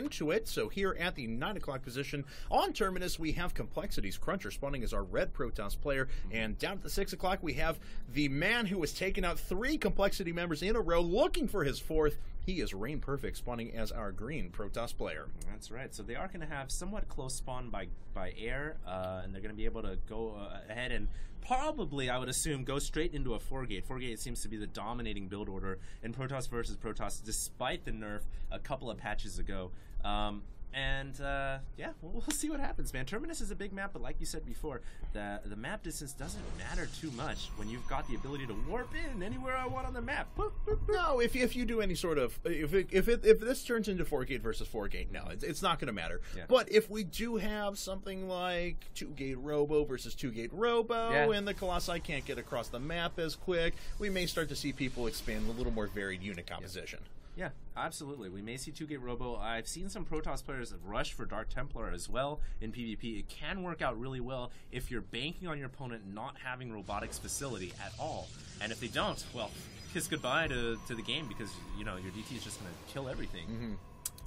into it. So here at the 9 o'clock position on Terminus, we have compLexity's Cruncher spawning as our red Protoss player, and down at the 6 o'clock we have the man who has taken out 3 compLexity members in a row looking for his 4th. He is Rain Perfect spawning as our green Protoss player. That's right. So they are going to have somewhat close spawn by air, and they're going to be able to go ahead and probably, I would assume, go straight into a 4-gate. 4-gate seems to be the dominating build order in Protoss versus Protoss, despite the nerf a couple of patches ago. Yeah, we'll see what happens, man. Terminus is a big map, but like you said before, the map distance doesn't matter too much when you've got the ability to warp in anywhere I want on the map. No, if you do any sort of if this turns into 4-gate versus 4-gate, no, it's not going to matter. Yeah. But if we do have something like 2-gate Robo versus 2-gate Robo, and the Colossi can't get across the map as quick, we may start to see people expand a little more varied unit composition. Yeah, absolutely. We may see 2-gate Robo. I've seen some Protoss players rush for Dark Templar as well in PvP. It can work out really well if you're banking on your opponent not having robotics facility at all. And if they don't, well, kiss goodbye to the game, because, you know, your DT is just going to kill everything.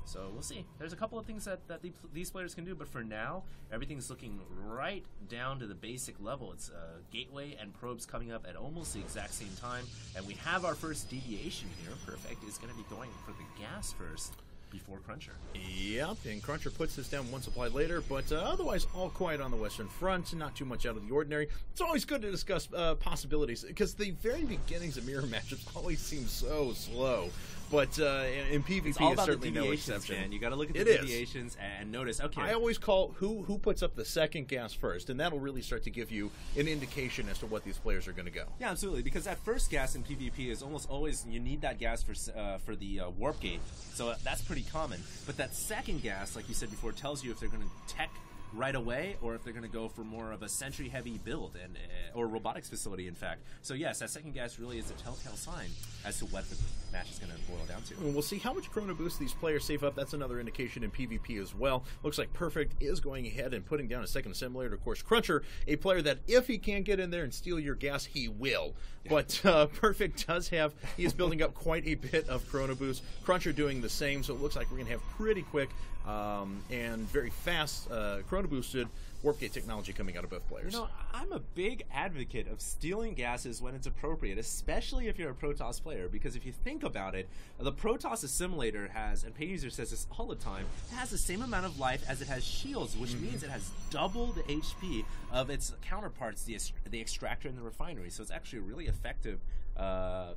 So we'll see. There's a couple of things that these players can do, but for now, everything's looking right down to the basic level. It's Gateway and Probes coming up at almost the exact same time, and we have our first deviation here. Perfect is going to be going for the gas first before Cruncher. Yep, and Cruncher puts this down one supply later, but otherwise all quiet on the Western Front, not too much out of the ordinary. It's always good to discuss possibilities, because the very beginnings of mirror matchups always seem so slow. But in PvP, it's certainly no exception. Man. You got to look at the deviations and notice. Okay, I always call who puts up the second gas first, and that'll really start to give you an indication as to what these players are going to go. Yeah, absolutely. Because that first gas in PvP is almost always, you need that gas for the warp gate, so that's pretty common. But that second gas, like you said before, tells you if they're going to tech right away, or if they're going to go for more of a sentry-heavy build, and or robotics facility, in fact. So yes, that second gas really is a telltale sign as to what the match is going to boil down to. And we'll see how much Chrono Boost these players save up. That's another indication in PvP as well. Looks like Perfect is going ahead and putting down a second assimilator. Of course, Cruncher, a player that if he can't get in there and steal your gas, he will. But Perfect does have, he is building up quite a bit of Chrono Boost. Cruncher doing the same, so it looks like we're going to have pretty quick and very fast Chrono Boosted warp gate technology coming out of both players. You know, I'm a big advocate of stealing gases when it's appropriate, especially if you're a Protoss player, because if you think about it, the Protoss assimilator has, and PayUser says this all the time, it has the same amount of life as it has shields, which means it has double the HP of its counterparts, the extractor and the refinery. So it's actually a really effective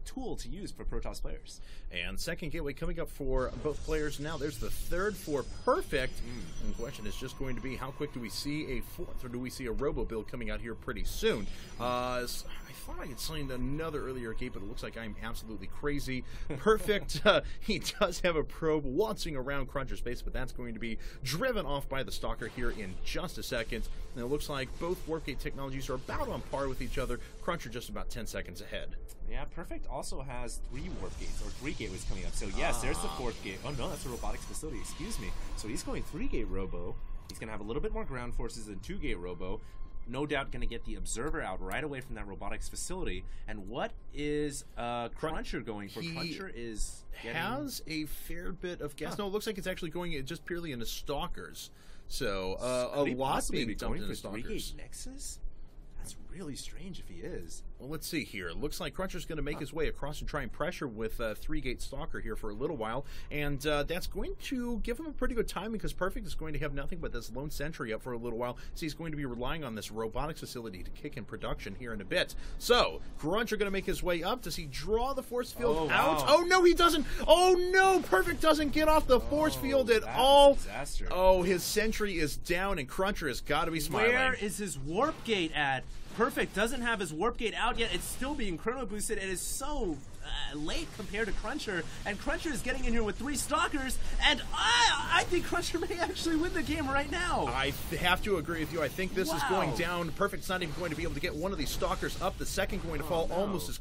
tool to use for Protoss players. And second gateway coming up for both players now. There's the third for Perfect. And the question is just going to be, how quick do we see a fourth, or do we see a Robo build coming out here pretty soon? I thought I had signed another earlier gate, but it looks like I'm absolutely crazy. Perfect, he does have a probe waltzing around Cruncher space, but that's going to be driven off by the Stalker here in just a second. And it looks like both warp gate technologies are about on par with each other. Cruncher just about 10 seconds ahead. Yeah, Perfect also has 3 warp gates, or 3 gateways coming up. So yes, there's the 4th gate. Oh no, that's a robotics facility, excuse me. So he's going 3-gate Robo. He's going to have a little bit more ground forces than 2-gate Robo. No doubt going to get the Observer out right away from that robotics facility. And what is Cruncher going for? Cruncher is has a fair bit of gas. No, it looks like it's actually going just purely into Stalkers. So a lot being dumped into Stalkers. 3-gate Nexus? That's really strange if he is. Well, let's see here. It looks like Cruncher's going to make his way across and try and pressure with 3-gate Stalker here for a little while, and that's going to give him a pretty good time, because Perfect is going to have nothing but this lone sentry up for a little while, so he's going to be relying on this robotics facility to kick in production here in a bit. So, Cruncher going to make his way up. Does he draw the force field out? Oh, no, he doesn't. Oh, no, Perfect doesn't get off the force field at all. Disaster. Oh, his sentry is down, and Cruncher has got to be smiling. Where is his warp gate at? Perfect doesn't have his warp gate out yet. It's still being chrono boosted. It is so late compared to Cruncher, and Cruncher is getting in here with 3 Stalkers, and I think Cruncher may actually win the game right now. I have to agree with you. I think this is going down. Perfect's not even going to be able to get one of these Stalkers up. The second going to fall almost as